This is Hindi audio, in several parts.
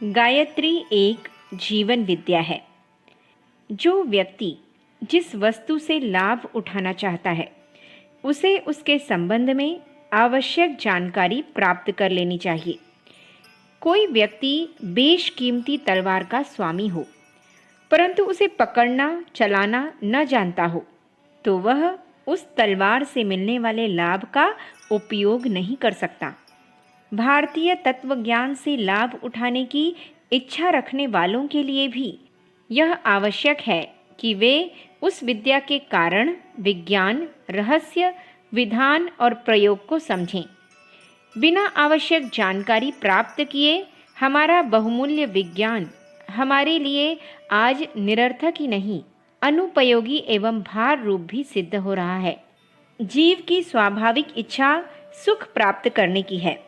गायत्री एक जीवन विद्या है। जो व्यक्ति जिस वस्तु से लाभ उठाना चाहता है उसे उसके संबंध में आवश्यक जानकारी प्राप्त कर लेनी चाहिए। कोई व्यक्ति बेशकीमती तलवार का स्वामी हो परंतु उसे पकड़ना चलाना न जानता हो तो वह उस तलवार से मिलने वाले लाभ का उपयोग नहीं कर सकता। भारतीय तत्वज्ञान से लाभ उठाने की इच्छा रखने वालों के लिए भी यह आवश्यक है कि वे उस विद्या के कारण, विज्ञान, रहस्य, विधान और प्रयोग को समझें। बिना आवश्यक जानकारी प्राप्त किए हमारा बहुमूल्य विज्ञान हमारे लिए आज निरर्थक ही नहीं, अनुपयोगी एवं भार रूप भी सिद्ध हो रहा है। जीव की स्वाभाविक इच्छा सुख प्राप्त करने की है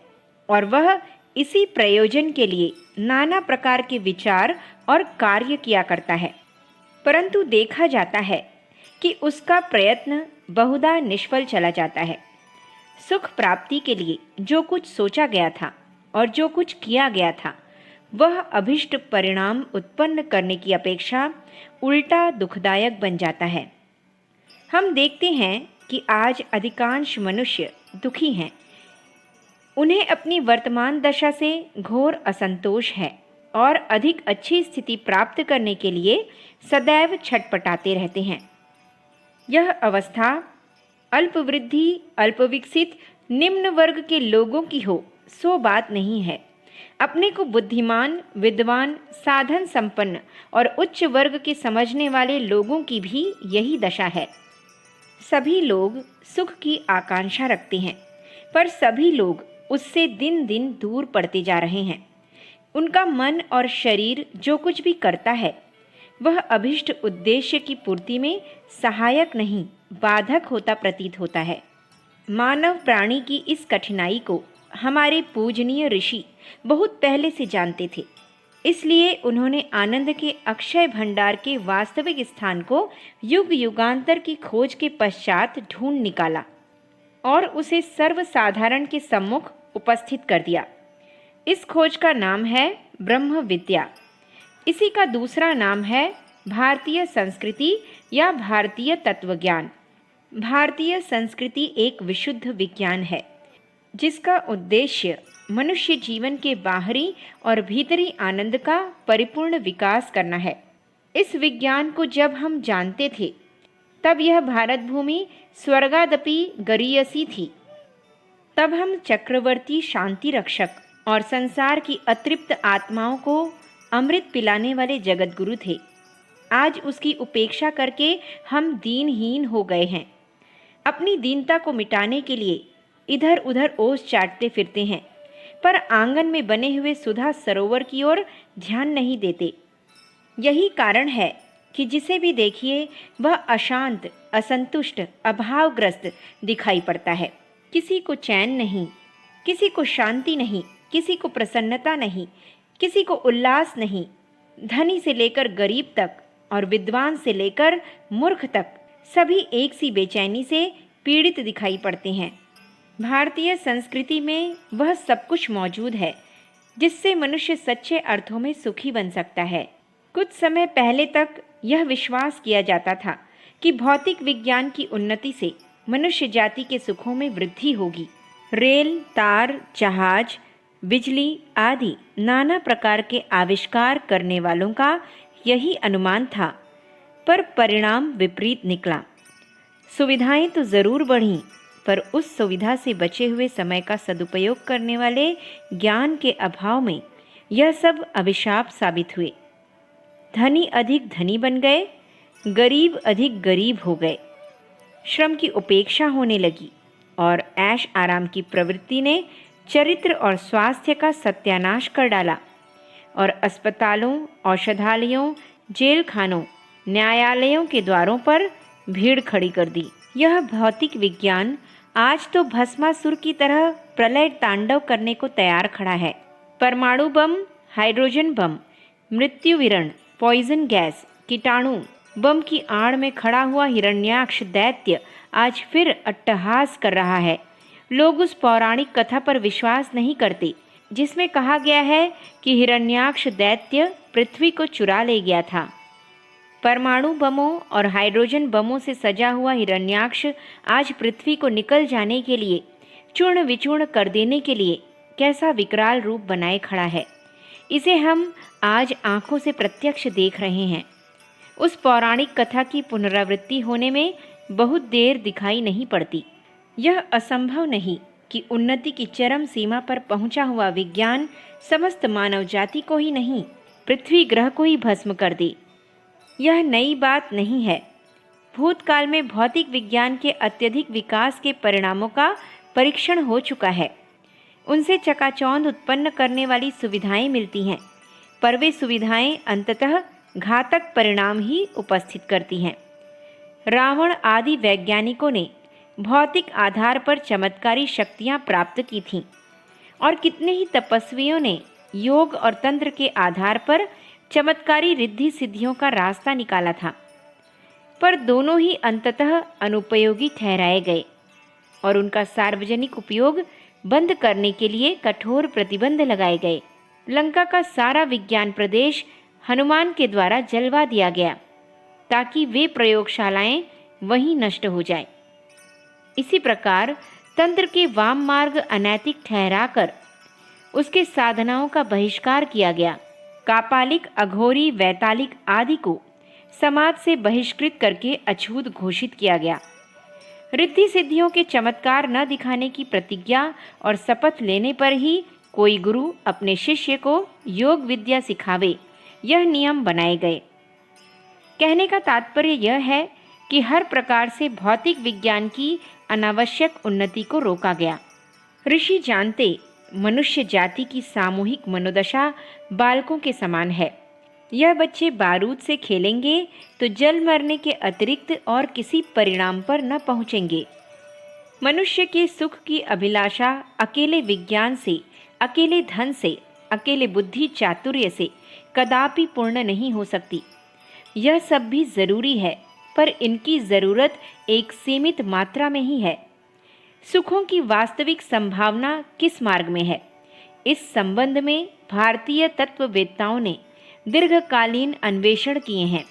और वह इसी प्रयोजन के लिए नाना प्रकार के विचार और कार्य किया करता है, परंतु देखा जाता है कि उसका प्रयत्न बहुधा निष्फल चला जाता है। सुख प्राप्ति के लिए जो कुछ सोचा गया था और जो कुछ किया गया था वह अभिष्ट परिणाम उत्पन्न करने की अपेक्षा उल्टा दुखदायक बन जाता है। हम देखते हैं कि आज अधिकांश मनुष्य दुखी हैं। उन्हें अपनी वर्तमान दशा से घोर असंतोष है और अधिक अच्छी स्थिति प्राप्त करने के लिए सदैव छटपटाते रहते हैं। यह अवस्था अल्पवृद्धि, अल्पविकसित, निम्न वर्ग के लोगों की हो सो बात नहीं है। अपने को बुद्धिमान, विद्वान, साधन संपन्न और उच्च वर्ग के समझने वाले लोगों की भी यही दशा है। सभी लोग सुख की आकांक्षा रखते हैं पर सभी लोग उससे दिन दिन दूर पड़ते जा रहे हैं। उनका मन और शरीर जो कुछ भी करता है वह अभिष्ट उद्देश्य की पूर्ति में सहायक नहीं, बाधक होता प्रतीत होता है। मानव प्राणी की इस कठिनाई को हमारे पूजनीय ऋषि बहुत पहले से जानते थे, इसलिए उन्होंने आनंद के अक्षय भंडार के वास्तविक स्थान को युग युगांतर की खोज के पश्चात ढूंढ निकाला और उसे सर्वसाधारण के सम्मुख उपस्थित कर दिया। इस खोज का नाम है ब्रह्म विद्या। इसी का दूसरा नाम है भारतीय संस्कृति या भारतीय तत्वज्ञान। भारतीय संस्कृति एक विशुद्ध विज्ञान है जिसका उद्देश्य मनुष्य जीवन के बाहरी और भीतरी आनंद का परिपूर्ण विकास करना है। इस विज्ञान को जब हम जानते थे तब यह भारत भूमि स्वर्गादपि गरीयसी थी। तब हम चक्रवर्ती, शांति रक्षक और संसार की अतृप्त आत्माओं को अमृत पिलाने वाले जगतगुरु थे। आज उसकी उपेक्षा करके हम दीनहीन हो गए हैं। अपनी दीनता को मिटाने के लिए इधर उधर ओस चाटते फिरते हैं पर आंगन में बने हुए सुधा सरोवर की ओर ध्यान नहीं देते। यही कारण है कि जिसे भी देखिए वह अशांत, असंतुष्ट, अभावग्रस्त दिखाई पड़ता है। किसी को चैन नहीं, किसी को शांति नहीं, किसी को प्रसन्नता नहीं, किसी को उल्लास नहीं। धनी से लेकर गरीब तक और विद्वान से लेकर मूर्ख तक सभी एक सी बेचैनी से पीड़ित दिखाई पड़ते हैं। भारतीय संस्कृति में वह सब कुछ मौजूद है जिससे मनुष्य सच्चे अर्थों में सुखी बन सकता है। कुछ समय पहले तक यह विश्वास किया जाता था कि भौतिक विज्ञान की उन्नति से मनुष्य जाति के सुखों में वृद्धि होगी। रेल, तार, जहाज, बिजली आदि नाना प्रकार के आविष्कार करने वालों का यही अनुमान था, पर परिणाम विपरीत निकला। सुविधाएं तो जरूर बढ़ीं, पर उस सुविधा से बचे हुए समय का सदुपयोग करने वाले ज्ञान के अभाव में यह सब अभिशाप साबित हुए। धनी अधिक धनी बन गए, गरीब अधिक गरीब हो गए। श्रम की उपेक्षा होने लगी और ऐश आराम की प्रवृत्ति ने चरित्र और स्वास्थ्य का सत्यानाश कर डाला और अस्पतालों, औषधालयों, जेल खानों, न्यायालयों के द्वारों पर भीड़ खड़ी कर दी। यह भौतिक विज्ञान आज तो भस्मासुर की तरह प्रलय तांडव करने को तैयार खड़ा है। परमाणु बम, हाइड्रोजन बम, मृत्यु विरण, पॉइजन गैस, कीटाणु बम की आड़ में खड़ा हुआ हिरण्याक्ष दैत्य आज फिर अट्टहास कर रहा है। लोग उस पौराणिक कथा पर विश्वास नहीं करते जिसमें कहा गया है कि हिरण्याक्ष दैत्य पृथ्वी को चुरा ले गया था। परमाणु बमों और हाइड्रोजन बमों से सजा हुआ हिरण्याक्ष आज पृथ्वी को निकल जाने के लिए, चूर्ण विचूर्ण कर देने के लिए कैसा विकराल रूप बनाए खड़ा है। इसे हम आज आंखों से प्रत्यक्ष देख रहे हैं। उस पौराणिक कथा की पुनरावृत्ति होने में बहुत देर दिखाई नहीं पड़ती। यह असंभव नहीं कि उन्नति की चरम सीमा पर पहुंचा हुआ विज्ञान समस्त मानव जाति को ही नहीं, पृथ्वी ग्रह को ही भस्म कर दे। यह नई बात नहीं है। भूतकाल में भौतिक विज्ञान के अत्यधिक विकास के परिणामों का परीक्षण हो चुका है। उनसे चकाचौंध उत्पन्न करने वाली सुविधाएं मिलती हैं, पर वे सुविधाएं अंततः घातक परिणाम ही उपस्थित करती हैं। रावण आदि वैज्ञानिकों ने भौतिक आधार पर चमत्कारी शक्तियां प्राप्त की थीं, और कितने ही तपस्वियों ने योग और तंत्र के आधार पर चमत्कारी रिद्धि सिद्धियों का रास्ता निकाला था, पर दोनों ही अंततः अनुपयोगी ठहराए गए और उनका सार्वजनिक उपयोग बंद करने के लिए कठोर प्रतिबंध लगाए गए। लंका का सारा विज्ञान प्रदेश हनुमान के द्वारा जलवा दिया गया ताकि वे प्रयोगशालाएं वहीं नष्ट हो जाएं। इसी प्रकार तंत्र के वाम मार्ग अनैतिक ठहराकर उसके साधनाओं का बहिष्कार किया गया। कापालिक, अघोरी, वैतालिक आदि को समाज से बहिष्कृत करके अछूत घोषित किया गया। रिद्धि सिद्धियों के चमत्कार न दिखाने की प्रतिज्ञा और शपथ लेने पर ही कोई गुरु अपने शिष्य को योग विद्या सिखावे, यह नियम बनाए गए। कहने का तात्पर्य यह है कि हर प्रकार से भौतिक विज्ञान की अनावश्यक उन्नति को रोका गया। ऋषि जानते मनुष्य जाति की सामूहिक मनोदशा बालकों के समान है। यह बच्चे बारूद से खेलेंगे तो जल मरने के अतिरिक्त और किसी परिणाम पर न पहुँचेंगे। मनुष्य के सुख की अभिलाषा अकेले विज्ञान से, अकेले धन से, अकेले बुद्धि चातुर्य से कदापि पूर्ण नहीं हो सकती। यह सब भी जरूरी है, पर इनकी जरूरत एक सीमित मात्रा में ही है। सुखों की वास्तविक संभावना किस मार्ग में है? इस संबंध में भारतीय तत्ववेत्ताओं ने दीर्घकालीन अन्वेषण किए हैं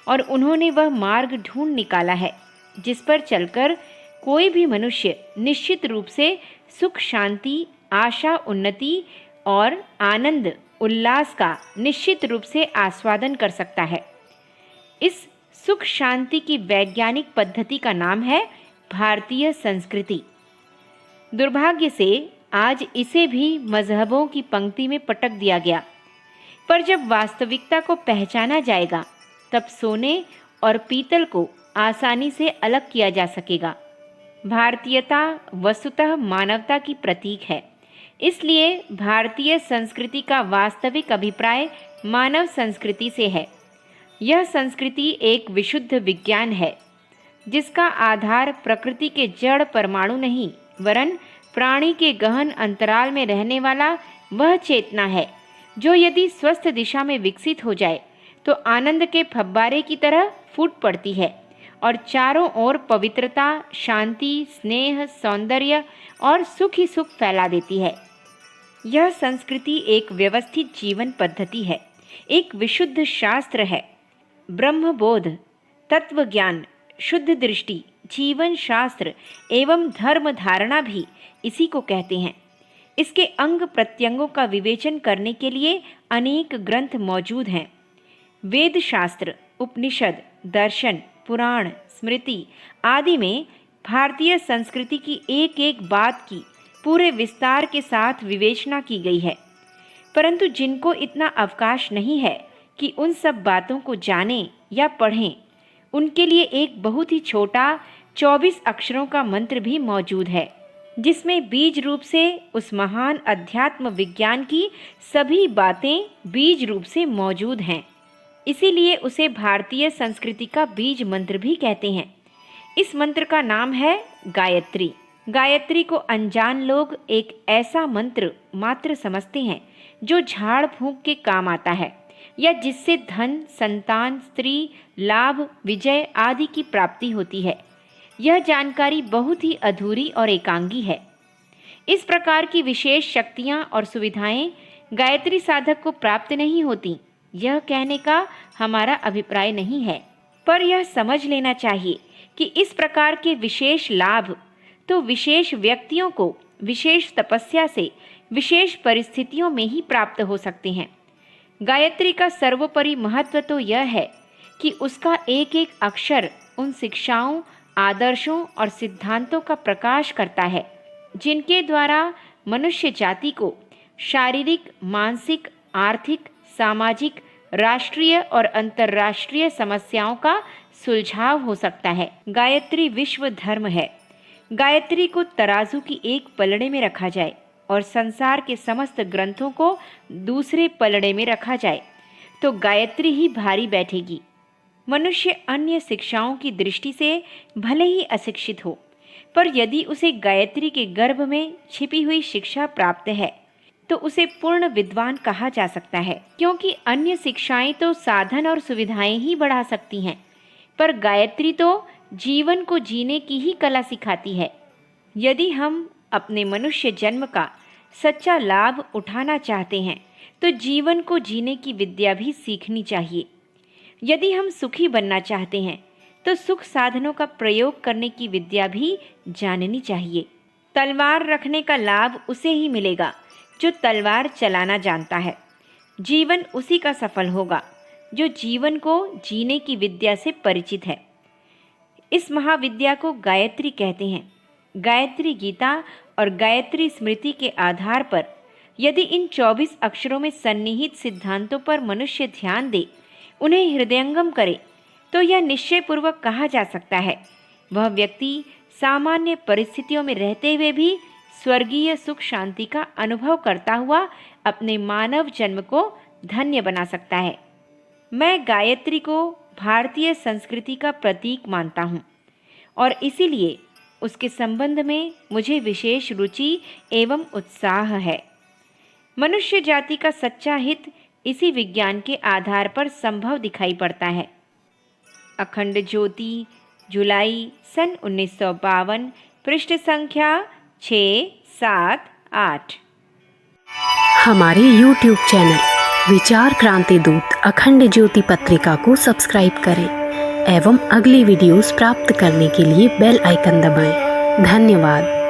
और उन्होंने वह मार्ग ढूंढ निकाला है जिस पर चलकर कोई भी मनुष्य निश्चित रूप से सुख, शांति, आशा, उन्नति और आनंद, उल्लास का निश्चित रूप से आस्वादन कर सकता है। इस सुख शांति की वैज्ञानिक पद्धति का नाम है भारतीय संस्कृति। दुर्भाग्य से आज इसे भी मजहबों की पंक्ति में पटक दिया गया, पर जब वास्तविकता को पहचाना जाएगा तब सोने और पीतल को आसानी से अलग किया जा सकेगा। भारतीयता वस्तुतः मानवता की प्रतीक है, इसलिए भारतीय संस्कृति का वास्तविक अभिप्राय मानव संस्कृति से है। यह संस्कृति एक विशुद्ध विज्ञान है जिसका आधार प्रकृति के जड़ परमाणु नहीं, वरन प्राणी के गहन अंतराल में रहने वाला वह चेतना है जो यदि स्वस्थ दिशा में विकसित हो जाए तो आनंद के फव्वारे की तरह फूट पड़ती है और चारों ओर पवित्रता, शांति, स्नेह, सौंदर्य और सुख ही सुख फैला देती है। यह संस्कृति एक व्यवस्थित जीवन पद्धति है, एक विशुद्ध शास्त्र है। ब्रह्मबोध, तत्व ज्ञान, शुद्ध दृष्टि, जीवन शास्त्र एवं धर्म धारणा भी इसी को कहते हैं। इसके अंग प्रत्यंगों का विवेचन करने के लिए अनेक ग्रंथ मौजूद हैं। वेद शास्त्र, उपनिषद, दर्शन, पुराण, स्मृति आदि में भारतीय संस्कृति की एक एक बात की पूरे विस्तार के साथ विवेचना की गई है, परंतु जिनको इतना अवकाश नहीं है कि उन सब बातों को जानें या पढ़ें, उनके लिए एक बहुत ही छोटा 24 अक्षरों का मंत्र भी मौजूद है जिसमें बीज रूप से उस महान अध्यात्म विज्ञान की सभी बातें बीज रूप से मौजूद हैं। इसीलिए उसे भारतीय संस्कृति का बीज मंत्र भी कहते हैं। इस मंत्र का नाम है गायत्री। गायत्री को अनजान लोग एक ऐसा मंत्र मात्र समझते हैं जो झाड़ फूंक के काम आता है या जिससे धन, संतान, स्त्री, लाभ, विजय आदि की प्राप्ति होती है। यह जानकारी बहुत ही अधूरी और एकांगी है। इस प्रकार की विशेष शक्तियां और सुविधाएं गायत्री साधक को प्राप्त नहीं होती, यह कहने का हमारा अभिप्राय नहीं है, पर यह समझ लेना चाहिए कि इस प्रकार के विशेष लाभ तो विशेष व्यक्तियों को विशेष तपस्या से विशेष परिस्थितियों में ही प्राप्त हो सकते हैं। गायत्री का सर्वोपरि महत्व तो यह है कि उसका एक एक अक्षर उन शिक्षाओं, आदर्शों और सिद्धांतों का प्रकाश करता है जिनके द्वारा मनुष्य जाति को शारीरिक, मानसिक, आर्थिक, सामाजिक, राष्ट्रीय और अंतर्राष्ट्रीय समस्याओं का सुलझाव हो सकता है। गायत्री विश्व धर्म है। गायत्री को तराजू की एक पलड़े में रखा जाए और संसार के समस्त ग्रंथों को दूसरे पलड़े में रखा जाए तो गायत्री ही भारी बैठेगी। मनुष्य अन्य शिक्षाओं की दृष्टि से भले ही अशिक्षित हो, पर यदि उसे गायत्री के गर्भ में छिपी हुई शिक्षा प्राप्त है तो उसे पूर्ण विद्वान कहा जा सकता है, क्योंकि अन्य शिक्षाएं तो साधन और सुविधाएं ही बढ़ा सकती हैं, पर गायत्री तो जीवन को जीने की ही कला सिखाती है। यदि हम अपने मनुष्य जन्म का सच्चा लाभ उठाना चाहते हैं तो जीवन को जीने की विद्या भी सीखनी चाहिए। यदि हम सुखी बनना चाहते हैं तो सुख साधनों का प्रयोग करने की विद्या भी जाननी चाहिए। तलवार रखने का लाभ उसे ही मिलेगा जो तलवार चलाना जानता है। जीवन उसी का सफल होगा जो जीवन को जीने की विद्या से परिचित है। इस महाविद्या को गायत्री कहते हैं। गायत्री गीता और गायत्री स्मृति के आधार पर यदि इन 24 अक्षरों में सन्निहित सिद्धांतों पर मनुष्य ध्यान दे, उन्हें हृदयंगम करे, तो यह निश्चयपूर्वक कहा जा सकता है वह व्यक्ति सामान्य परिस्थितियों में रहते हुए भी स्वर्गीय सुख शांति का अनुभव करता हुआ अपने मानव जन्म को धन्य बना सकता है। मैं गायत्री को भारतीय संस्कृति का प्रतीक मानता हूँ और इसीलिए उसके संबंध में मुझे विशेष रुचि एवं उत्साह है। मनुष्य जाति का सच्चा हित इसी विज्ञान के आधार पर संभव दिखाई पड़ता है। अखंड ज्योति, जुलाई सन 1952, पृष्ठ संख्या 678। हमारे YouTube चैनल विचार क्रांति दूत अखंड ज्योति पत्रिका को सब्सक्राइब करें एवं अगली वीडियोस प्राप्त करने के लिए बेल आइकन दबाएं। धन्यवाद।